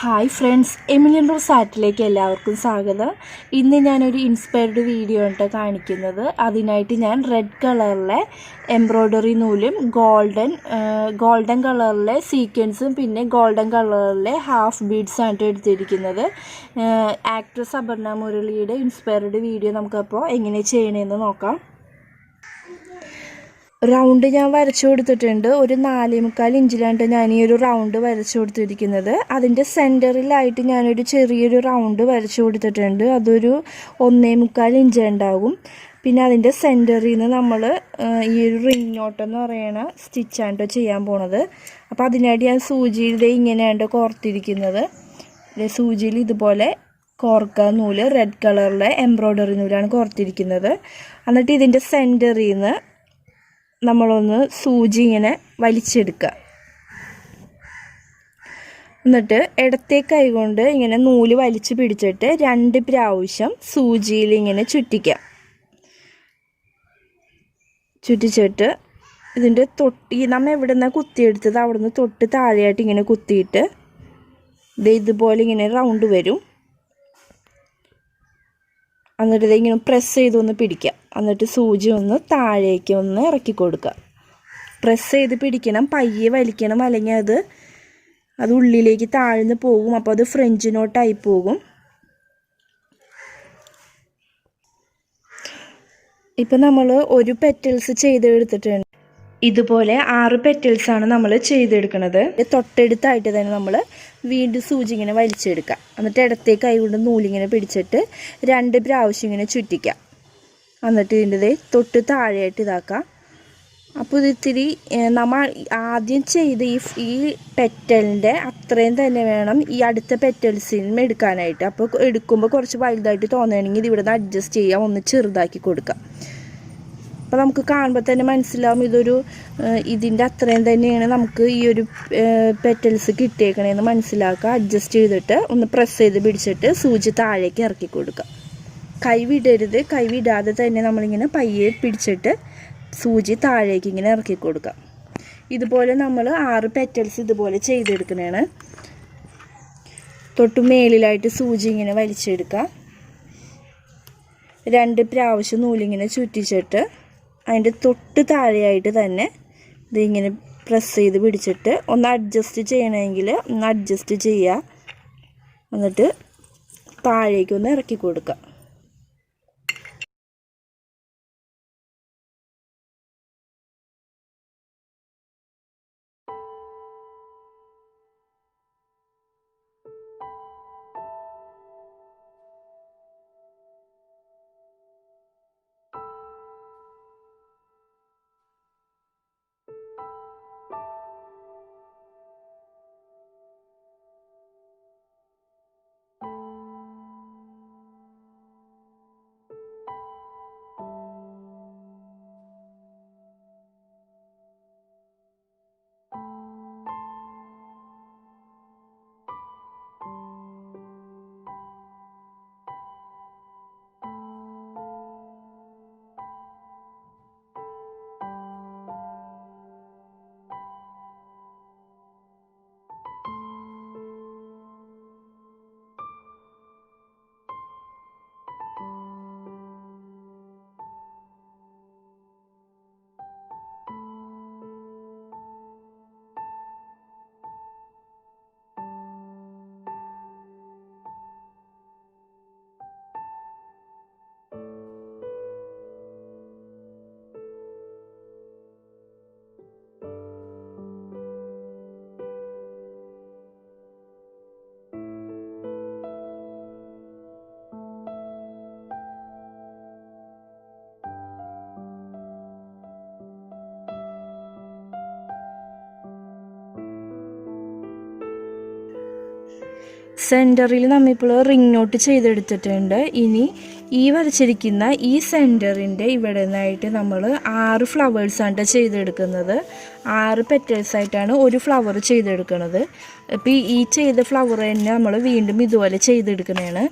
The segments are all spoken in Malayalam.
ഹായ് ഫ്രണ്ട്സ്, എമിലിൻ സാറ്റിലേക്ക് എല്ലാവർക്കും സ്വാഗതം. ഇന്ന് ഞാനൊരു ഇൻസ്പയർഡ് വീഡിയോ ആണ് കാണിക്കുന്നത്. അതിനായിട്ട് ഞാൻ റെഡ് കളറിലെ എംബ്രോയ്ഡറി നൂലും ഗോൾഡൻ കളറിലെ സീക്വൻസും പിന്നെ ഗോൾഡൻ കളറിലെ ഹാഫ് ബീഡ്സാണ് എടുത്തിരിക്കുന്നത്. ആക്ട്രസ് അപർണ മുരളിയുടെ ഇൻസ്പയർഡ് വീഡിയോ നമുക്കപ്പോൾ എങ്ങനെ ചെയ്യണമെന്ന് നോക്കാം. റൗണ്ട് ഞാൻ വരച്ചു കൊടുത്തിട്ടുണ്ട്. ഒരു 4.25 ഇഞ്ചിലാണ് ഞാൻ ഈ ഒരു റൗണ്ട് വരച്ചു കൊടുത്തിരിക്കുന്നത്. അതിൻ്റെ സെൻറ്ററിലായിട്ട് ഞാനൊരു ചെറിയൊരു റൗണ്ട് വരച്ചു കൊടുത്തിട്ടുണ്ട്. അതൊരു 1.25 ഇഞ്ച് ഉണ്ടാകും. പിന്നെ അതിൻ്റെ സെൻറ്ററിൽ നിന്ന് നമ്മൾ ഈ ഒരു റിംഗ് നോട്ടെന്ന് പറയുന്ന സ്റ്റിച്ചാണ് ചെയ്യാൻ പോണത്. അപ്പോൾ അതിനായിട്ട് ഞാൻ സൂചിയിൽ ഇങ്ങനെയാണ് കോർത്തിരിക്കുന്നത്. സൂചിയിൽ ഇതുപോലെ കോർക്ക നൂല് റെഡ് കളറിലെ എംബ്രോയ്ഡറി നൂലാണ് കോർത്തിരിക്കുന്നത്. എന്നിട്ട് ഇതിൻ്റെ സെൻറ്ററിൽ നിന്ന് നമ്മളൊന്ന് സൂചി ഇങ്ങനെ വലിച്ചെടുക്കുക. എന്നിട്ട് ഇടത്തെ കൈ കൊണ്ട് ഇങ്ങനെ നൂല് വലിച്ച് പിടിച്ചിട്ട് 2 പ്രാവശ്യം സൂചിയിൽ ഇങ്ങനെ ചുറ്റിച്ചിട്ട് ഇതിൻ്റെ നമ്മൾ എവിടെ നിന്നാണ് കുത്തിയെടുത്തത് അവിടെ നിന്ന് തൊട്ട് താഴെയായിട്ട് ഇങ്ങനെ കുത്തിയിട്ട് ഇതുപോലെ ഇങ്ങനെ റൗണ്ട് വരും. എന്നിട്ട് ഇങ്ങനെ പ്രസ് ചെയ്തൊന്ന് പിടിക്കുക. എന്നിട്ട് സൂചി ഒന്ന് താഴേക്ക് ഒന്ന് ഇറക്കി കൊടുക്കുക. പ്രസ് ചെയ്ത് പിടിക്കണം, പയ്യെ വലിക്കണം, അല്ലെങ്കിൽ അത് ഉള്ളിലേക്ക് താഴ്ന്ന് പോകും. അപ്പോൾ അത് ഫ്രഞ്ച് നോട്ടായി പോകും. ഇപ്പം നമ്മൾ ഒരു പെറ്റൽസ് ചെയ്തെടുത്തിട്ടുണ്ട്. ഇതുപോലെ 6 പെറ്റൽസാണ് നമ്മൾ ചെയ്തെടുക്കുന്നത്. തൊട്ടടുത്തായിട്ട് തന്നെ നമ്മൾ വീണ്ടും സൂചി ഇങ്ങനെ വലിച്ചെടുക്കുക. എന്നിട്ട് ഇടത്തെ കൈ കൊണ്ട് നൂലിങ്ങനെ പിടിച്ചിട്ട് 2 പ്രാവശ്യം ഇങ്ങനെ ചുറ്റിക്കുക. എന്നിട്ട് ഇതിൻ്റെ തൊട്ട് താഴെയായിട്ട് ഇതാക്കുക. അപ്പോൾ ഇതിത്തിരി നമ്മൾ ആദ്യം ചെയ്ത് ഈ പെറ്റലിൻ്റെ അത്രയും തന്നെ വേണം ഈ അടുത്ത പെറ്റൽസിനും എടുക്കാനായിട്ട്. അപ്പോൾ എടുക്കുമ്പോൾ കുറച്ച് വലുതായിട്ട് തോന്നുകയാണെങ്കിൽ ഇത് ഇവിടെ നിന്ന് അഡ്ജസ്റ്റ് ചെയ്യാം, ഒന്ന് ചെറുതാക്കി കൊടുക്കാം. അപ്പോൾ നമുക്ക് കാണുമ്പോൾ തന്നെ മനസ്സിലാവും ഇതിൻ്റെ അത്രയും തന്നെയാണ് നമുക്ക് ഈ ഒരു പെറ്റൽസ് കിട്ടിയേക്കണേന്ന് മനസ്സിലാക്കുക. അഡ്ജസ്റ്റ് ചെയ്തിട്ട് ഒന്ന് പ്രസ് ചെയ്ത് പിടിച്ചിട്ട് സൂചി താഴേക്ക് ഇറക്കി കൊടുക്കുക. കൈ വിടരുത്. കൈ വിടാതെ തന്നെ നമ്മളിങ്ങനെ പയ്യെ പിടിച്ചിട്ട് സൂചി താഴേക്ക് ഇങ്ങനെ ഇറക്കി കൊടുക്കുക. ഇതുപോലെ നമ്മൾ 6 പെറ്റൽസ് ഇതുപോലെ ചെയ്തെടുക്കണേണ്. തൊട്ട് മേളിലായിട്ട് സൂചി ഇങ്ങനെ വലിച്ചെടുക്കുക. 2 പ്രാവശ്യം നൂലിങ്ങനെ ചുറ്റിച്ചിട്ട് അതിൻ്റെ തൊട്ട് താഴെയായിട്ട് തന്നെ ഇതിങ്ങനെ പ്രസ് ചെയ്ത് പിടിച്ചിട്ട് ഒന്ന് അഡ്ജസ്റ്റ് ചെയ്യണമെങ്കിൽ ഒന്ന് അഡ്ജസ്റ്റ് ചെയ്യുക. എന്നിട്ട് താഴേക്കൊന്ന് ഇറക്കി കൊടുക്കുക. സെൻറ്ററിൽ നമ്മളിപ്പോൾ റിംഗ് നോട്ട് ചെയ്തെടുത്തിട്ടുണ്ട്. ഇനി ഈ വരച്ചിരിക്കുന്ന ഈ സെൻറ്ററിൻ്റെ ഇവിടെ നിന്നായിട്ട് നമ്മൾ 6 ഫ്ലവേഴ്സാണ് ചെയ്തെടുക്കുന്നത്. 6 പെറ്റൽസായിട്ടാണ് ഒരു ഫ്ലവർ ചെയ്തെടുക്കുന്നത്. അപ്പോൾ ഈ ചെയ്ത ഫ്ലവർ തന്നെ നമ്മൾ വീണ്ടും ഇതുപോലെ ചെയ്തെടുക്കണതാണ്.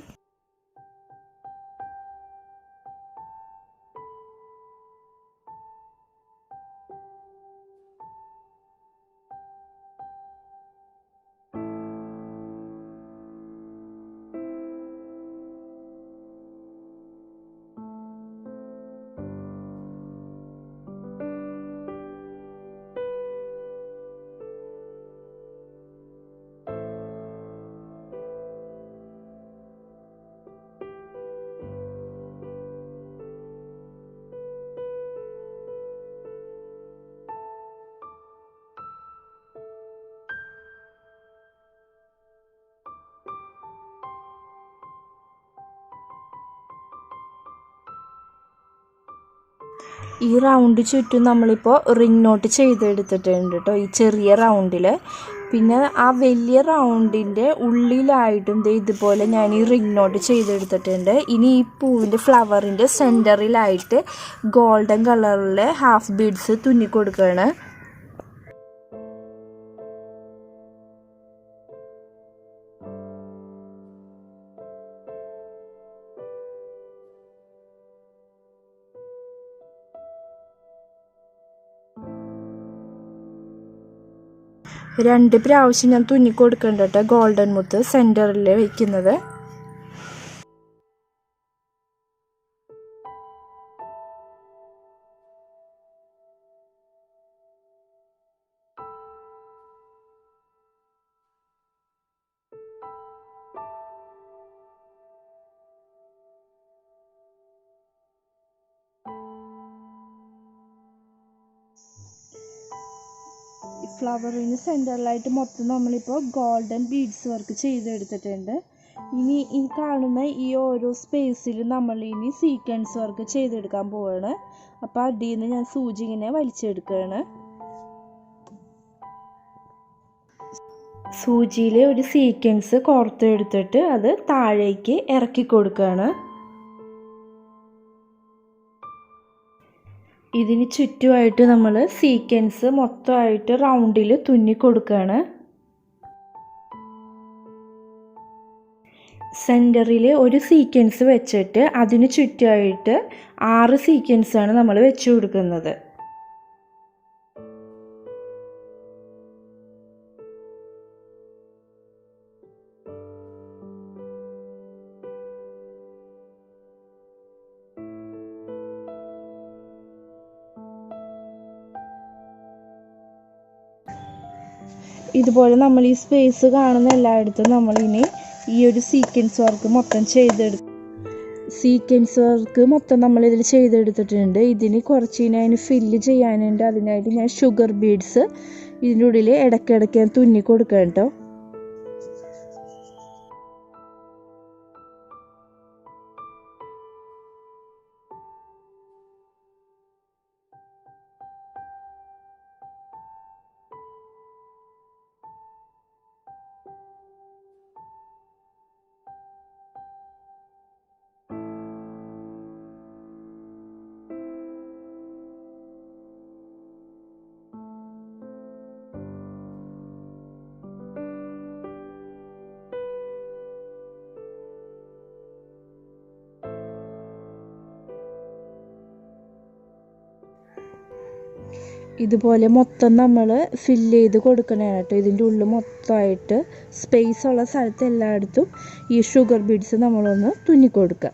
ഈ റൗണ്ട് ചുറ്റും നമ്മളിപ്പോൾ റിംഗ് നോട്ട് ചെയ്തെടുത്തിട്ടുണ്ട് കേട്ടോ, ഈ ചെറിയ റൗണ്ടിൽ. പിന്നെ ആ വലിയ റൗണ്ടിൻ്റെ ഉള്ളിലായിട്ടും ഇതുപോലെ ഞാൻ ഈ റിംഗ് നോട്ട് ചെയ്തെടുത്തിട്ടുണ്ട്. ഇനി ഈ പൂവിൻ്റെ ഫ്ലവറിൻ്റെ സെൻറ്ററിലായിട്ട് ഗോൾഡൻ കളറിലെ ഹാഫ് ബീഡ്സ് തുന്നി കൊടുക്കുകയാണ്. രണ്ട് പ്രാവശ്യം ഞാൻ തുന്നി കൊടുക്കുന്നുണ്ട് കേട്ടോ, ഗോൾഡൻ മുത്ത് സെൻറ്ററിൽ വയ്ക്കുന്നത്. ഫ്ലവറിന് സെൻറ്ററിലായിട്ട് മൊത്തം നമ്മളിപ്പോൾ ഗോൾഡൻ ബീഡ്സ് വർക്ക് ചെയ്തെടുത്തിട്ടുണ്ട്. ഇനി ഈ കാണുന്ന ഈ ഓരോ സ്പേസിലും നമ്മൾ ഇനി സീക്വൻസ് വർക്ക് ചെയ്തെടുക്കാൻ പോവുകയാണ്. അപ്പോൾ അടിയിൽ നിന്ന് ഞാൻ സൂചി ഇങ്ങനെ വലിച്ചെടുക്കുകയാണ്. സൂചിയിൽ ഒരു സീക്വൻസ് കോർത്തെടുത്തിട്ട് അത് താഴേക്ക് ഇറക്കി കൊടുക്കുകയാണ്. ഇതിന് ചുറ്റുമായിട്ട് നമ്മൾ സീക്വൻസ് മൊത്തമായിട്ട് റൗണ്ടിൽ തുന്നി കൊടുക്കുകയാണ്. സെൻറ്ററിൽ ഒരു സീക്വൻസ് വെച്ചിട്ട് അതിന് ചുറ്റുമായിട്ട് 6 സീക്വൻസാണ് നമ്മൾ വെച്ച് കൊടുക്കുന്നത്. ഇതുപോലെ നമ്മൾ ഈ സ്പേസ് കാണുന്ന എല്ലായിടത്തും നമ്മളിനി ഈ ഒരു സീക്വൻസ് വർക്ക് മൊത്തം സീക്വൻസ് വർക്ക് മൊത്തം നമ്മളിതിൽ ചെയ്തെടുത്തിട്ടുണ്ട്. ഇതിന് കുറച്ച് അതിന് ഫില്ല് ചെയ്യാനുണ്ട്. അതിനായിട്ട് ഞാൻ ഷുഗർ ബീഡ്സ് ഇതിൻ്റെ ഉള്ളിൽ ഇടയ്ക്കിടയ്ക്ക് ഞാൻ തുന്നി കൊടുക്കാം കേട്ടോ. ഇതുപോലെ മൊത്തം നമ്മൾ ഫില്ല് ചെയ്ത് കൊടുക്കണതാണ് കേട്ടോ. ഇതിൻ്റെ ഉള്ളിൽ മൊത്തമായിട്ട് സ്പേസ് ഉള്ള സ്ഥലത്ത് എല്ലായിടത്തും ഈ ഷുഗർ ബീഡ്സ് നമ്മളൊന്ന് തുന്നി കൊടുക്കുക.